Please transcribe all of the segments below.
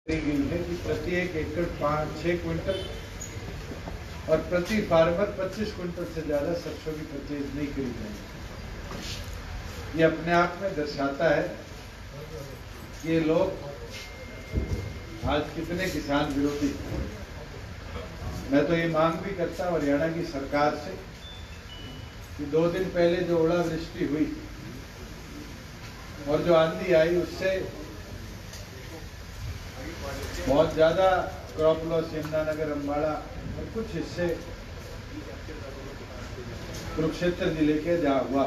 गई है कि प्रति 1 एकड़ 5-6 क्विंटल और प्रति फार्मर 25 क्विंटल से ज्यादा सरसों की परचेज नहीं करी जाएगी। ये अपने आप में दर्शाता है कि ये लोग आज कितने किसान विरोधी। मैं तो ये मांग भी करता हूं हरियाणा की सरकार से कि 2 दिन पहले जो ओलावृष्टि हुई और जो आंधी आई उससे बहुत ज्यादा क्रॉप लॉस यमुनानगर, अम्बाड़ा और कुछ हिस्से कुरुक्षेत्र जिले के जहां हुआ,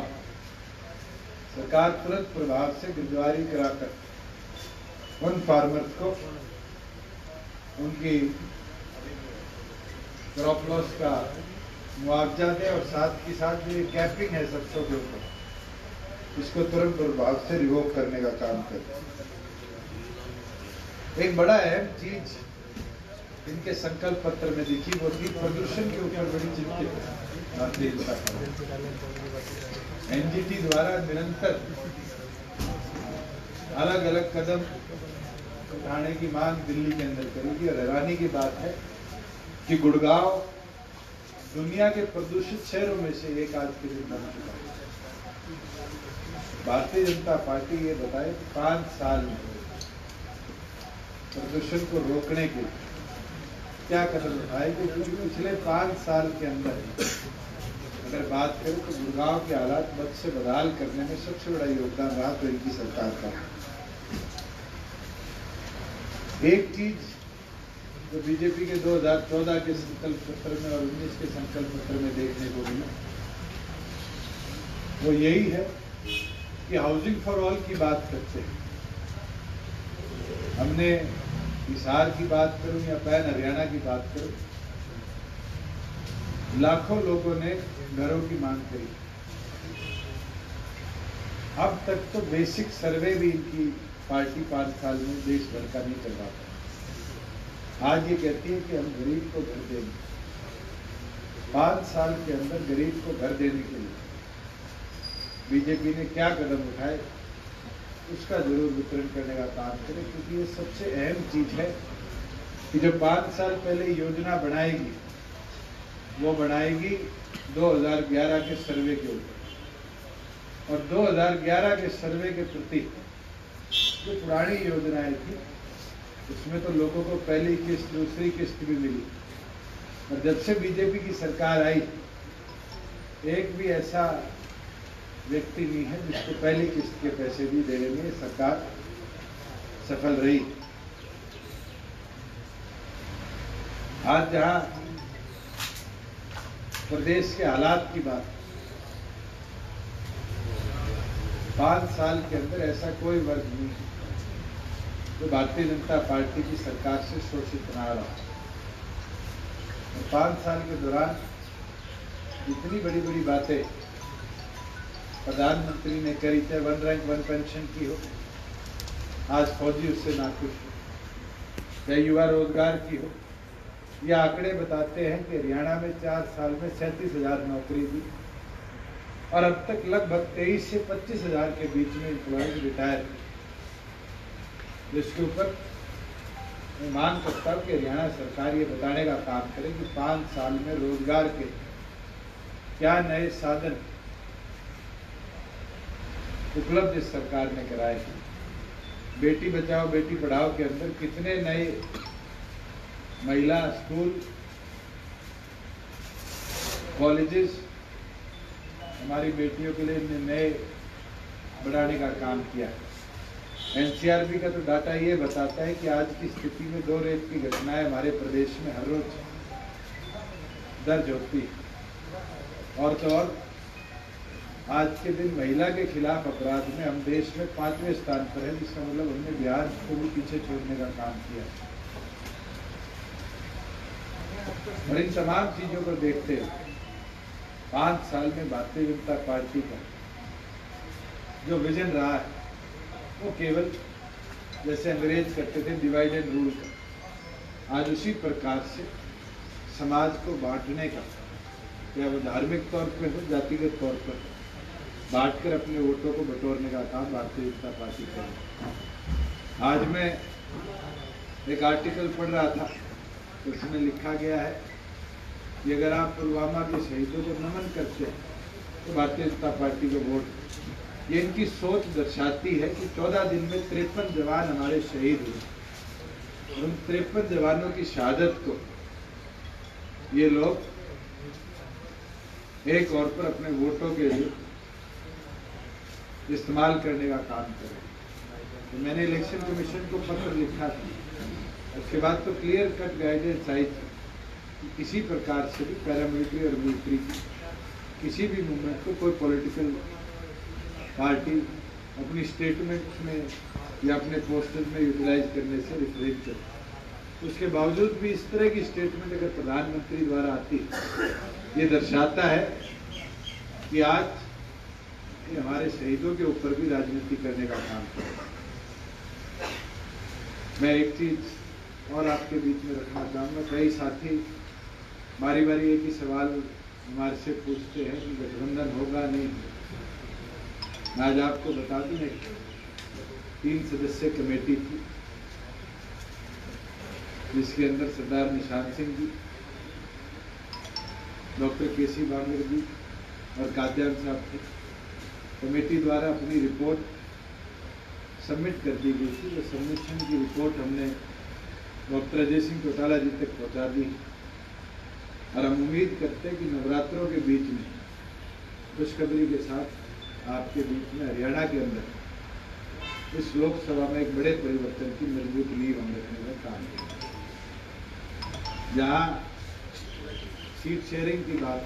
सरकार तुरंत प्रभाव से गिरदावरी कराकर उन फार्मर्स को उनकी क्रॉप लॉस का मुआवजा दे और साथ ही साथ जो ये कैपिंग है सरसों के ऊपर, इसको तुरंत प्रभाव से रिवोक करने का काम करे। एक बड़ा अहम चीज इनके संकल्प पत्र में दिखी, वो थी प्रदूषण के ऊपर बड़ी चिंतित भारतीय जनता पार्टी। एनजीटी द्वारा निरंतर अलग अलग कदम उठाने की मांग दिल्ली के अंदर करेगी और हैरानी की बात है कि गुड़गांव दुनिया के प्रदूषित शहरों में से एक आज के दिन बन चुका है। भारतीय जनता पार्टी ये बताए 5 साल में प्रदूषण को रोकने के लिए क्या कदम उठाएगी, क्योंकि पिछले 5 साल के अंदर अगर बात करें तो गुड़गांव के हालात बद से बदहाल करने में सबसे बड़ा योगदान रहा तो इनकी सरकार का। एक चीज जो बीजेपी के 2014 के संकल्प पत्र में और 19 के संकल्प पत्र में देखने को मिला वो यही है कि हाउसिंग फॉर ऑल की बात करते हैं। हमने हिसार की बात करूं या पैन हरियाणा की बात करूं, लाखों लोगों ने घरों की मांग करी। अब तक तो बेसिक सर्वे भी इनकी पार्टी 5 साल में देश भर का नहीं करवा पाई। आज ये कहती है कि हम गरीब को घर देंगे। 5 साल के अंदर गरीब को घर देने के लिए बीजेपी ने क्या कदम उठाए, उसका जरूर वितरण करने का काम करें, क्योंकि ये सबसे अहम चीज है कि जो 5 साल पहले योजना बनाएगी वो बनाएगी 2011 के सर्वे के ऊपर, और 2011 के सर्वे के प्रति जो पुरानी योजनाएं थी उसमें तो लोगों को पहली किस्त दूसरी किस्त भी मिली, और जब से बीजेपी की सरकार आई एक भी ऐसा व्यक्ति नहीं है जिसको पहली किस्त के पैसे भी देने में सरकार सफल रही। आज जहां प्रदेश के हालात की बात, 5 साल के अंदर ऐसा कोई वर्ग नहीं है जो भारतीय जनता पार्टी की सरकार से शोषित ना रहा। 5 साल के दौरान इतनी बड़ी बड़ी बातें प्रधानमंत्री ने करी, चाहे 1 रैंक 1 पेंशन की हो, आज फौजी उससे नाखुश हो, या युवा रोजगार की हो। ये आंकड़े बताते हैं कि हरियाणा में 4 साल में 37,000 नौकरी दी और अब तक लगभग 23 से 25,000 के बीच में एम्प्लॉयज रिटायर। जिसके ऊपर मैं मांग करता हूं कि हरियाणा सरकार ये बताने का काम करे कि 5 साल में रोजगार के क्या नए साधन उपलब्ध इस सरकार ने कराए। बेटी बचाओ बेटी पढ़ाओ के अंदर कितने नए महिला स्कूल, कॉलेजेस हमारी बेटियों के लिए नए बढ़ाने का काम किया। एनसीआरबी का तो डाटा ये बताता है कि आज की स्थिति में 2 रेप की घटनाएं हमारे प्रदेश में हर रोज दर्ज होती। और तो और आज के दिन महिला के खिलाफ अपराध में हम देश में 5वें स्थान पर है, जिसका मतलब हमने बिहार को भी पीछे छोड़ने का काम किया। और इन तमाम चीजों को देखते हुए 5 साल में भारतीय जनता पार्टी का जो विजन रहा है वो केवल जैसे अंग्रेज करते थे डिवाइड एंड रूल का, आज उसी प्रकार से समाज को बांटने का, या वो धार्मिक तौर पर हो, जातिगत तौर पर बांटकर अपने वोटों को बटोरने का काम भारतीय जनता पार्टी कर रही है। आज मैं एक आर्टिकल पढ़ रहा था, उसमें लिखा गया है कि अगर आप पुलवामा के शहीदों को नमन करते हैं तो भारतीय जनता पार्टी को वोट। ये इनकी सोच दर्शाती है कि 14 दिन में 53 जवान हमारे शहीद हुए। उन 53 जवानों की शहादत को ये लोग एक और पर अपने वोटों के लिए इस्तेमाल करने का काम करें। तो मैंने इलेक्शन कमीशन को पत्र लिखा था, उसके बाद तो क्लियर कट गाइडेंस आई थी कि किसी प्रकार से भी पैरामिलिट्री और मिलिट्री किसी भी मूवमेंट को कोई पॉलिटिकल पार्टी अपनी स्टेटमेंट में या अपने पोस्टर में यूटिलाइज करने से रिफ्रेन करे। उसके बावजूद भी इस तरह की स्टेटमेंट अगर प्रधानमंत्री द्वारा आती है, ये दर्शाता है कि आज हमारे शहीदों के ऊपर भी राजनीति करने का काम करें। मैं एक चीज और आपके बीच में रखना चाहूँगा। कई साथी बारी बारी एक ही सवाल हमारे से पूछते हैं कि गठबंधन होगा नहीं। मैं आज आपको बता दूं, एक 3 सदस्यीय कमेटी थी जिसके अंदर सरदार निशान सिंह जी, डॉक्टर केसी बांगर जी और काद्यान साहब थे। कमेटी द्वारा अपनी रिपोर्ट सबमिट कर दी गई थी। वो सबमिशन की रिपोर्ट हमने डॉक्टर अजय सिंह चौटाला जी तक पहुंचा दी और हम उम्मीद करते हैं कि नवरात्रों के बीच में खुशखबरी के साथ आपके बीच में हरियाणा के अंदर इस लोकसभा में एक बड़े परिवर्तन की मजबूत नींव हम रखने का काम करें। जहाँ सीट शेयरिंग की बात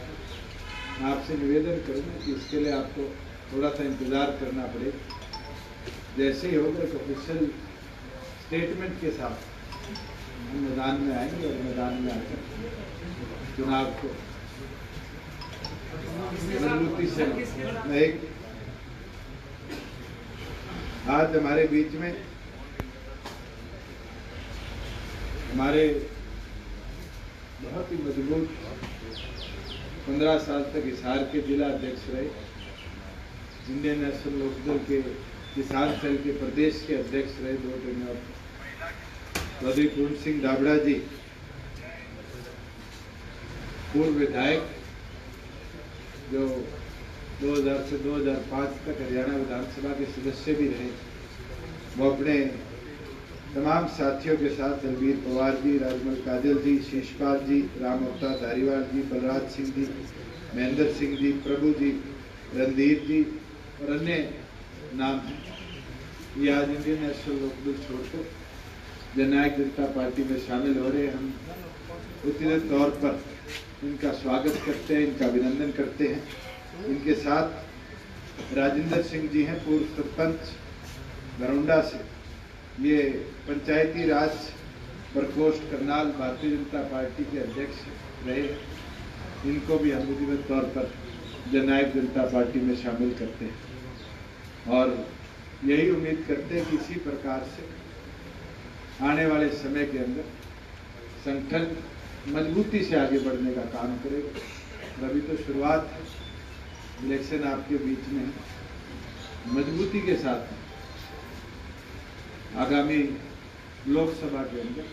आपसे निवेदन करूँगा कि इसके लिए आपको थोड़ा सा इंतज़ार करना पड़े। जैसे ही होगा एक ऑफिशियल स्टेटमेंट के साथ हम मैदान में आएंगे और मैदान में आकर चुनाव को मजबूती से। मैं एक आज हमारे बीच में हमारे बहुत ही मजबूत 15 साल तक हिसार के जिला अध्यक्ष रहे, इंडियन नेशनल लोकदल के किसान सेल के प्रदेश के अध्यक्ष रहे 2 टेन्योर, चौधरी पूर्ण सिंह दाबड़ा जी, पूर्व विधायक जो 2000 से 2005 तक हरियाणा विधानसभा के सदस्य भी रहे। वो अपने तमाम साथियों के साथ दलबीर पवार जी, राजमल काजल जी, शीशपाल जी, राम अवतार धारीवाल जी, बलराज सिंह जी, महेंद्र सिंह जी, प्रभु जी, रणधीर जी और अन्य नाम हैं। ये आज इंडियन नेशनल लोकदल छोड़कर जननायक जनता पार्टी में शामिल हो रहे हैं। हम व्यक्तिगत तौर पर इनका स्वागत करते हैं, इनका अभिनंदन करते हैं। इनके साथ राजेंद्र सिंह जी हैं, पूर्व सरपंच घरौंडा से, ये पंचायती राज प्रकोष्ठ करनाल भारतीय जनता पार्टी के अध्यक्ष रहे। इनको भी हम व्यक्तिगत तौर पर जननायक जनता पार्टी में शामिल करते हैं और यही उम्मीद करते हैं कि इसी प्रकार से आने वाले समय के अंदर संगठन मजबूती से आगे बढ़ने का काम करेगा। अभी तो शुरुआत है, इलेक्शन आपके बीच में है। मजबूती के साथ आगामी लोकसभा के अंदर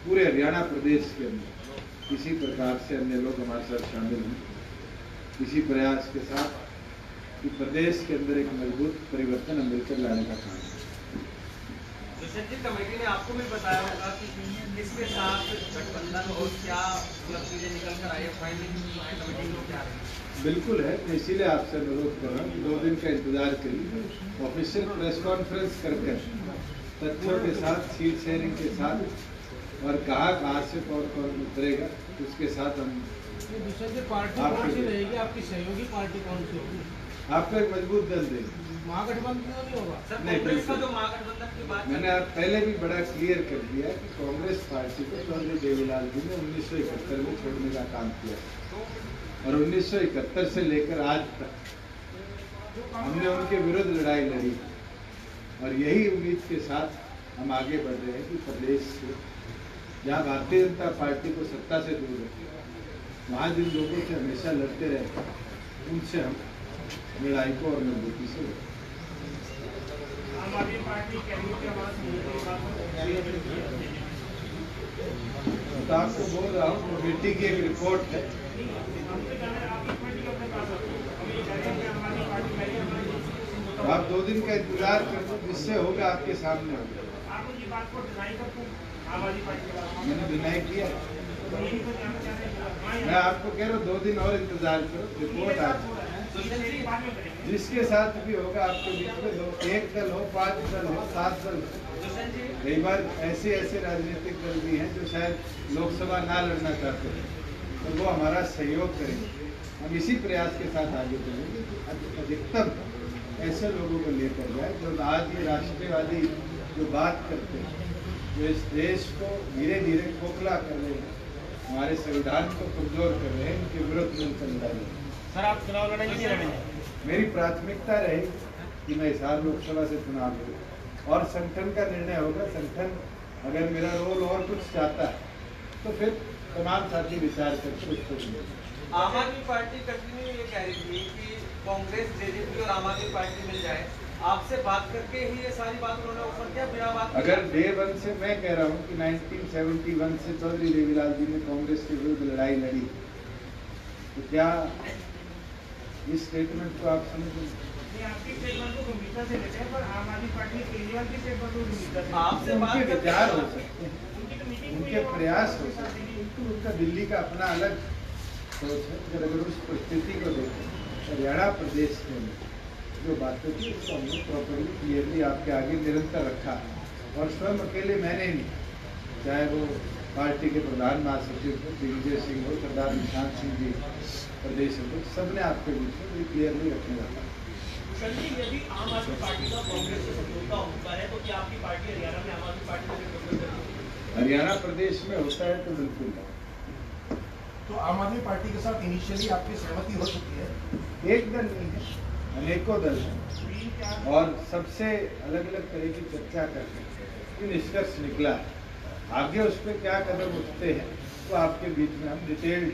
पूरे हरियाणा प्रदेश के अंदर किसी प्रकार से अन्य लोग हमारे साथ शामिल हों, इसी प्रयास के साथ कि प्रदेश के अंदर एक मजबूत परिवर्तन हम मिलकर लाने का काम है। कमेटी ने आपको भी बताया होगा कि इसके साथ गठबंधन और क्या चीजें निकल कर आई है, कमेटी को क्या है? बिल्कुल है, तो इसीलिए आपसे अनुरोध कर रहा हूँ कि 2 दिन का इंतजार करिए। ऑफिशियल प्रेस कॉन्फ्रेंस करके तथ्यों के साथ, सीट शेयरिंग के साथ और कहाँ से कौन उतरेगा उसके साथ हम पार्टी कौन सी रहेगी, आपकी सहयोगी पार्टी कौन सी होगी? आपको एक मजबूत दल देगी। महागठबंधन नहीं होगा सर? कांग्रेस का जो महागठबंधन की बात मैंने पहले भी बड़ा क्लियर कर दिया कि कांग्रेस पार्टी को चौधरी देवीलाल जी ने 1971 में छोड़ने का काम किया और 1971 से लेकर आज तक हमने उनके विरुद्ध लड़ाई लड़ी और यही उम्मीद के साथ हम आगे बढ़ रहे हैं कि प्रदेश से जहाँ भारतीय जनता पार्टी को सत्ता से दूर रखे, वहाँ जिन लोगों से हमेशा लड़ते रहे उनसे हम लड़ाई को और मजबूती से लड़ें। आम आदमी पार्टी कैंडिडेट के आवाज तो आपको बोल रहा हूँ कमेटी की एक रिपोर्ट है। आप 2 दिन का इंतजार कर लो, जिससे होगा आपके सामने होगा। मैंने डिनाई किया, मैं आपको कह रहा हूँ 2 दिन और इंतजार करो, रिपोर्ट आ जिसके साथ भी होगा आपके बीच में 1 दल हो, 5 दल हो, 7 दल हो। कई बार ऐसे राजनीतिक दल भी हैं जो शायद लोकसभा ना लड़ना चाहते हैं, तो वो हमारा सहयोग करेंगे। हम इसी प्रयास के साथ आगे बढ़ेंगे कि अधिकतम ऐसे लोगों को लेकर जाए जो आज ये राष्ट्रवादी जो बात करते हैं, जो इस देश को धीरे धीरे खोखला कर रहे हैं, हमारे संविधान को कमजोर कर रहे हैं, उनके विरुद्ध मिलकर लड़ेंगे। सर आप चुनाव लड़ेंगे नहीं लड़ेंगे? मेरी प्राथमिकता रहेगी कि मैं इस बार लोकसभा से चुनाव लड़ूं और संगठन का निर्णय होगा। संगठन अगर मेरा रोल और कुछ चाहता है तो फिर तमाम साथी विचार करके उसको मिलेगा। आम आदमी पार्टी कंटिन्यू ये कह रही थी कि कांग्रेस, जेजेपी और आम आदमी पार्टी मिल जाए। आपसे बात करके ही ये सारी बात उन्होंने ऑफर किया, बिना बात अगर डे 1 से मैं कह रहा हूँ कि 1971 से चौधरी देवीलाल जी ने कांग्रेस के विरुद्ध लड़ाई लड़ी, तो क्या इस स्टेटमेंट को आप समझें? आपकी स्टेटमेंट को गंभीरता से लेते हैं, पर आम आदमी पार्टी केजरीवाल की स्टेटमेंट को गंभीरता से आपसे बात उनके विचार हो सकते हैं, उनके प्रयास हो सकते हैं, क्योंकि उनका दिल्ली का अपना अलग सोच है। अगर उस परिस्थिति को देखें, हरियाणा प्रदेश में जो बातें थी उसको हमने प्रॉपरली क्लियरली आपके आगे निरंतर रखा, और स्वयं अकेले मैंने नहीं, चाहे वो पार्टी के प्रधान महासचिव हो, दिग्विजय सिंह हो, सरदार निशांत सिंह जी प्रदेश अध्यक्ष, सबने आपके बीच में क्लियरली रखने रखा। यदि आम आदमी पार्टी का कांग्रेस से समझौता होता है तो क्या आपकी पार्टी हरियाणा में आम आदमी पार्टी से गठबंधन करेगी? हरियाणा प्रदेश में होता है तो बिल्कुल। तो आम आदमी पार्टी के साथ इनिशियली आपकी सहमति हो चुकी है? एक दल नहीं है, अनेकों दल हैं, और सबसे अलग अलग तरह की चर्चा करके निष्कर्ष निकला है। आगे उस पर क्या कदम उठते हैं तो आपके बीच में हम डिटेल्ड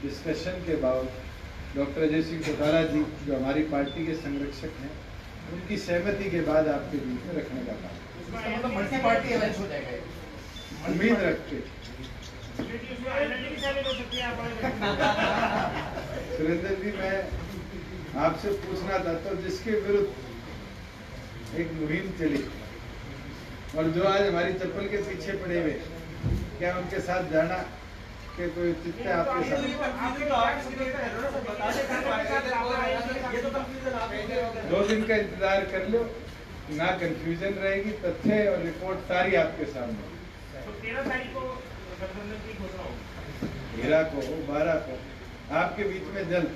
डिस्कशन के बाद डॉक्टर अजय सिंह चौटाला जी जो हमारी पार्टी के संरक्षक हैं, उनकी सहमति के बाद आपके बीच में रखने का काम। मतलब मल्टी पार्टी अलायंस हो जाएगा? उम्मीद रखते सुरेंद्र जी, मैं आपसे पूछना चाहता हूँ, जिसके विरुद्ध एक मुहिम चली और जो आज हमारी चप्पल के पीछे पड़े हुए, क्या उनके साथ जाना के कोई चित्त है आपके साथ? 2 दिन का इंतजार कर लो, ना कंफ्यूजन रहेगी, तथ्य और रिपोर्ट सारी आपके सामने। 13 तारीख को गठबंधन की घोषणा होगी, 13 को, 12 को, आपके बीच में जल्द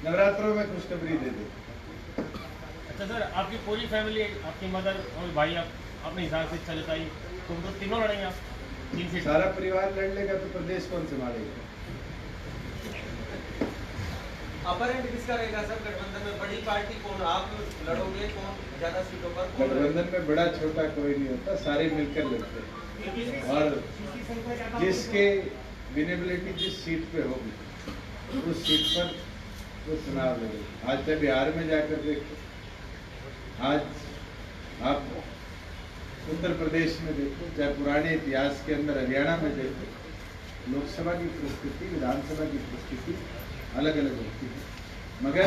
नवरात्रों में खुशखबरी दे दे। अच्छा सर, आपकी पूरी फैमिली, आपकी मदर और भाई अपने हिसाब से चल पाई, तो तीनों लड़ेंगे आप? 3 सीट सारा परिवार लड़ लेगा तो प्रदेश कौन संभालेगा? अपर एंड किसका रहेगा सर गठबंधन में? बड़ी पार्टी कौन, आप लड़ोगे कौन ज्यादा सीटों पर? गठबंधन में बड़ा छोटा कोई नहीं होता, सारे मिलकर लड़ते हैं, और जिसके विनेबिलिटी जिस सीट पे होगी उस सीट पर वो चुनाव लड़े। आज चाहे बिहार में जाकर देखो, आज आप उत्तर प्रदेश में देखो, चाहे पुराने इतिहास के अंदर हरियाणा में देखो, लोकसभा की परिस्थिति, विधानसभा की परिस्थिति अलग अलग होती है। मगर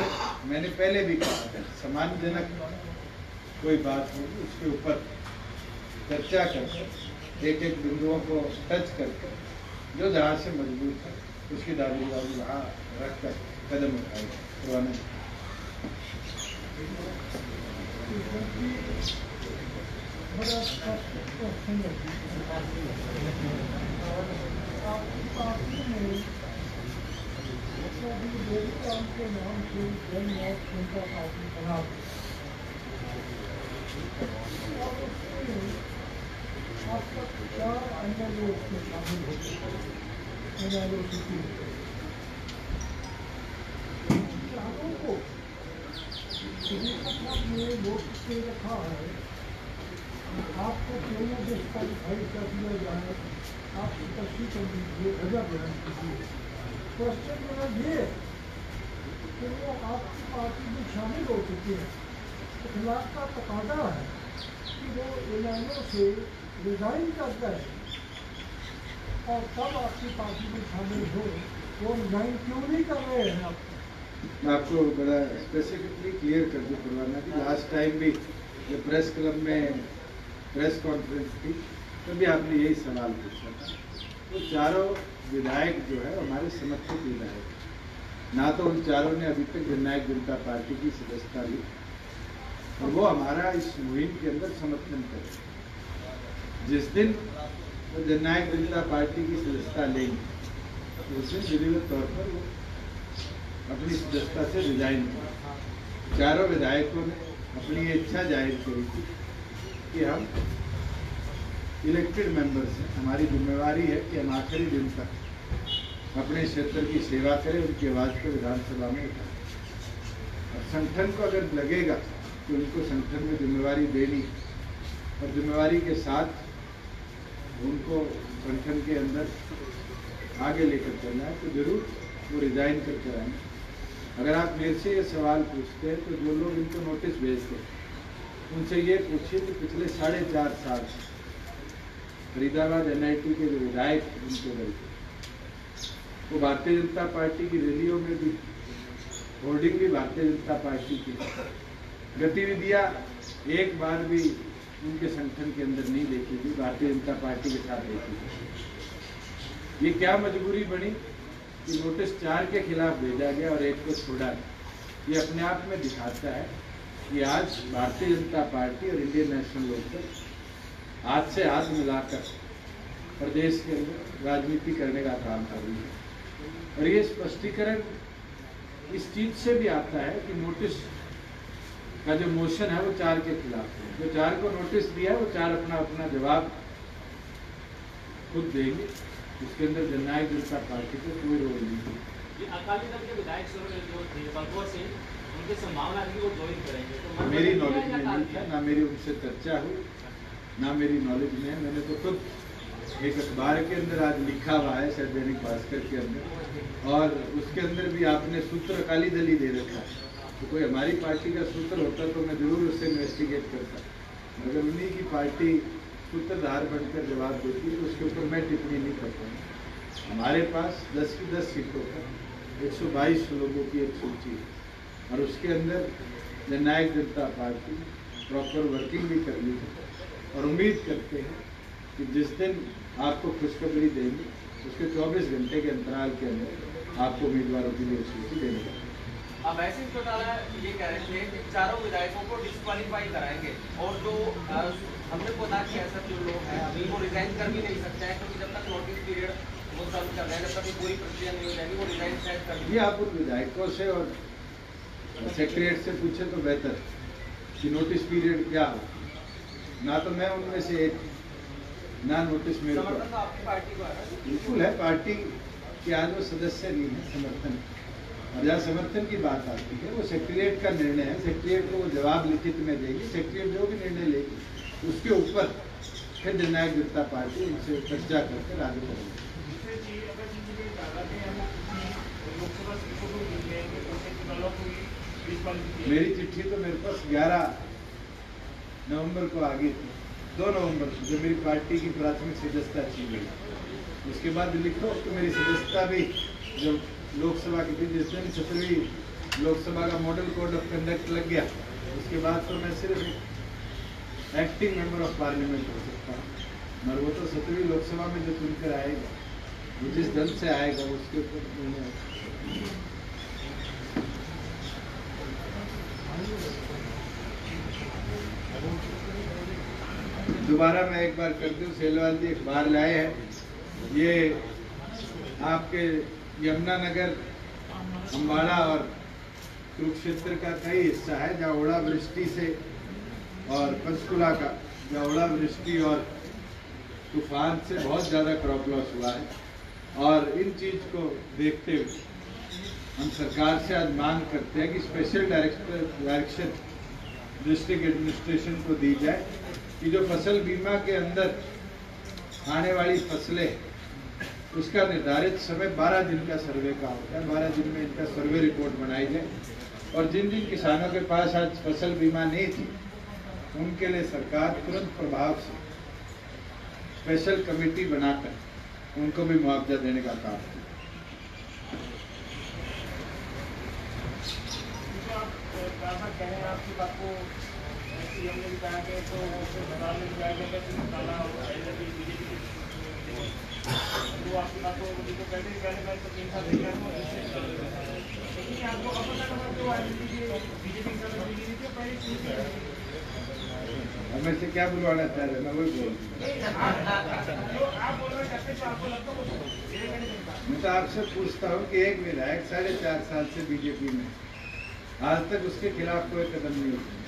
मैंने पहले भी कहा था, सम्मानजनक कोई बात होगी उसके ऊपर चर्चा करके एक एक बिंदुओं को टच करके जो जहाँ से मजबूत है उसकी दावेदारी वहाँ रखकर कदम उठाएगा। आपका 4 अन्य लोग उसमें शामिल होते हैं। किसानों को लोग से रखा है, आपको क्यों न इसका दिखाई कर दिया जाए, आप स्पष्टी कर दीजिए, वजह बयान कीजिए। क्वेश्चन मेरा ये कि वो आपकी पार्टी में शामिल हो चुके हैं, इखलाक का तकाजा है कि वो एलानों से रिजाइन कर गए और तब आपकी पार्टी में शामिल हो, वो रिजाइन क्यों नहीं कर रहे हैं आप? मैं आपको बड़ा स्पेसिफिकली क्लियर कर दूँ परवाना जी, लास्ट टाइम भी जब प्रेस क्लब में प्रेस कॉन्फ्रेंस थी तभी आपने यही सवाल पूछा था। तो चारों विधायक जो है हमारे समर्थित विधायक, ना तो उन चारों ने अभी तक जननायक जनता पार्टी की सदस्यता ली और वो हमारा इस मुहिम के अंदर समर्थन करे। जिस दिन वो जननायक जनता पार्टी की सदस्यता लेंगे उस दिन विधिवत तौर पर वो अपनी सदस्यता से रिजाइन किया। चारों विधायकों ने अपनी ये इच्छा जाहिर करी थी कि हम इलेक्टेड मेंबर्स हैं, हमारी जिम्मेवारी है कि हम आखिरी दिन तक अपने क्षेत्र की सेवा करें, उनकी आवाज़ को विधानसभा में उठाएं। और संगठन को अगर लगेगा कि उनको संगठन में जिम्मेवारी देनी और जिम्मेवारी के साथ उनको संगठन के अंदर आगे लेकर चलना है तो जरूर वो रिजाइन करके आएंगे। अगर आप मेरे से ये सवाल पूछते हैं तो जो लोग इनको नोटिस भेजते हैं उनसे ये पूछिए कि पिछले 4.5 साल फरीदाबाद NIT के जो विधायक उनको गए थे वो भारतीय जनता पार्टी की रैलियों में भी होर्डिंग भी भारतीय जनता पार्टी की गतिविधियां एक बार भी उनके संगठन के अंदर नहीं देखी थी, भारतीय जनता पार्टी के साथ देखी थी। ये क्या मजबूरी बनी कि नोटिस 4 के खिलाफ भेजा गया और 1 को छोड़ा। ये अपने आप में दिखाता है कि आज भारतीय जनता पार्टी और इंडियन नेशनल लोकदल हाथ से हाथ मिलाकर प्रदेश के अंदर राजनीति करने का काम कर रही है। और ये स्पष्टीकरण इस चीज से भी आता है कि नोटिस का जो मोशन है वो 4 के खिलाफ है। जो 4 को नोटिस दिया है वो 4 अपना अपना जवाब खुद देंगे। उसके अंदर जननायक जनता पार्टी को कोई रोल नहीं है। अकाली दल के विधायक जो थे भगवत सिंह, उनकी संभावना है कि वो ज्वाइन करेंगे तो मेरी नॉलेज में नहीं था, ना मेरी उनसे चर्चा हुई, ना मेरी नॉलेज में है। मैंने तो खुद एक अखबार के अंदर आज लिखा हुआ है, शायद दैनिक भास्कर के अंदर, और उसके अंदर भी आपने सूत्र अकाली दल ही दे रखा है। तो कोई हमारी पार्टी का सूत्र होता तो मैं जरूर उससे इन्वेस्टिगेट करता। अगर उन्हीं की पार्टी सूत्रधार बनकर जवाब देती है तो उसके ऊपर मैं टिप्पणी नहीं करता हूँ। हमारे पास 10 की 10 सीटों पर 122 लोगों की एक सूची है और उसके अंदर जननायक जनता पार्टी प्रॉपर वर्किंग भी कर ली है और उम्मीद करते हैं कि जिस दिन आपको खुशखबरी देंगे उसके 24 घंटे के अंतराल के अंदर आपको उम्मीदवारों की लिए सूची देने का। अब ऐसे चौटाला ये कह रहे थे कि चारों विधायकों को डिस्क्वालीफाई कराएंगे और जो हमने पता कि ऐसा जो लोग हैं अभी वो रिजाइन कर भी नहीं सकते हैं क्योंकि जब तक नोटिस पीरियड वो सर्व कर रहे हैं, जब तक पूरी प्रक्रिया नहीं हो जाएगी वो रिजाइन शायद कर ये आप उन विधायकों से और सेक्रेटरी से पूछे तो बेहतर कि नोटिस पीरियड क्या हो। ना तो मैं उनमें से एक, ना नोटिस मेरे को। समर्थन तो आपकी पार्टी को है। बिल्कुल है, पार्टी के आज वो सदस्य नहीं है, समर्थन। और जहाँ समर्थन की बात आती है वो सेक्रेटरीट का निर्णय है। सेक्रेटरीट को वो जवाब लिखित में देगी। सेक्रेटरीट जो भी निर्णय लेगी उसके ऊपर फिर जननायक जनता पार्टी उनसे चर्चा करके आगे बढ़ेगी। मेरी चिट्ठी तो मेरे पास 11 नवंबर को आ गई थी, 2 नवंबर को जब मेरी पार्टी की प्राथमिक सदस्यता छीन गई। उसके बाद लिखो तो मेरी सदस्यता भी जब लोकसभा की थी, जिस दिन 17वीं लोकसभा का मॉडल कोड ऑफ कंडक्ट लग गया, उसके बाद तो मैं सिर्फ एक्टिंग मेंबर ऑफ पार्लियामेंट हो सकता हूँ। मगर वो तो 17वीं लोकसभा में जो चुनकर आएगा वो जिस दल से आएगा उसके ऊपर दोबारा मैं एक बार कर दूं। सेलवाल जी अखबार लाए हैं, ये आपके यमुनानगर, अम्बाड़ा और कुरुक्षेत्र का कई हिस्सा है जहाँ ओलावृष्टि से, और पंचकुला का जहाँ ओलावृष्टि और तूफान से बहुत ज़्यादा क्रॉप लॉस हुआ है। और इन चीज़ को देखते हुए हम सरकार से आज मांग करते हैं कि स्पेशल डायरेक्शन डिस्ट्रिक्ट एडमिनिस्ट्रेशन को दी जाए कि जो फसल बीमा के अंदर आने वाली फसलें उसका निर्धारित समय 12 दिन का सर्वे का होता है, 12 दिन में इनका सर्वे रिपोर्ट बनाई जाए। और जिन जिन किसानों के पास आज फसल बीमा नहीं थी उनके लिए सरकार तुरंत प्रभाव से स्पेशल कमेटी बनाकर उनको भी मुआवजा देने का काम किया। कह रहे हैं आपकी बात को सीएम ने भी कहा कि तो बता में जाया जाएगा तो काला बीजेपी तो आपकी बात को पहले तो 3 साल लेकिन आपको अब तक जो बीजेपी हमें से क्या बुलवाना चाह रहे हैं, मैं वही बोल आप बोल रहे हैं तो आपको लगता है मैं तो आपसे पूछता हूँ कि एक विधायक 4.5 साल से बीजेपी में, आज तक उसके खिलाफ कोई कदम नहीं उठाया,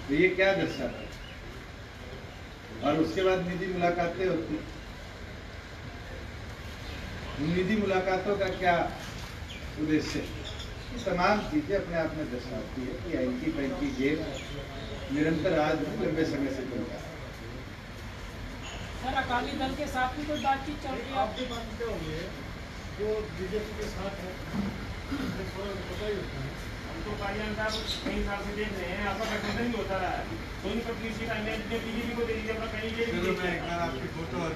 तो ये क्या दर्शाता है? और उसके बाद निजी मुलाकातें होती, निजी मुलाकातों का क्या उद्देश्य है? ये तमाम चीजें अपने आप में दर्शाती है कि एंटी पैंकी गेम निरंतर आज लंबे समय से चल रहा है। सर, अकाली दल के साथ भी कोई बातचीत चल रही है? आपके मानते होंगे जो बीजेपी के साथ है, पता ही होता है। तो कालियान साहब कई साल से देख रहे हैं, आपका गठबंधन भी होता रहा है, सोनीपत की सीट बीजेपी को दे दीजिए, अपना कहीं आपकी फोटो और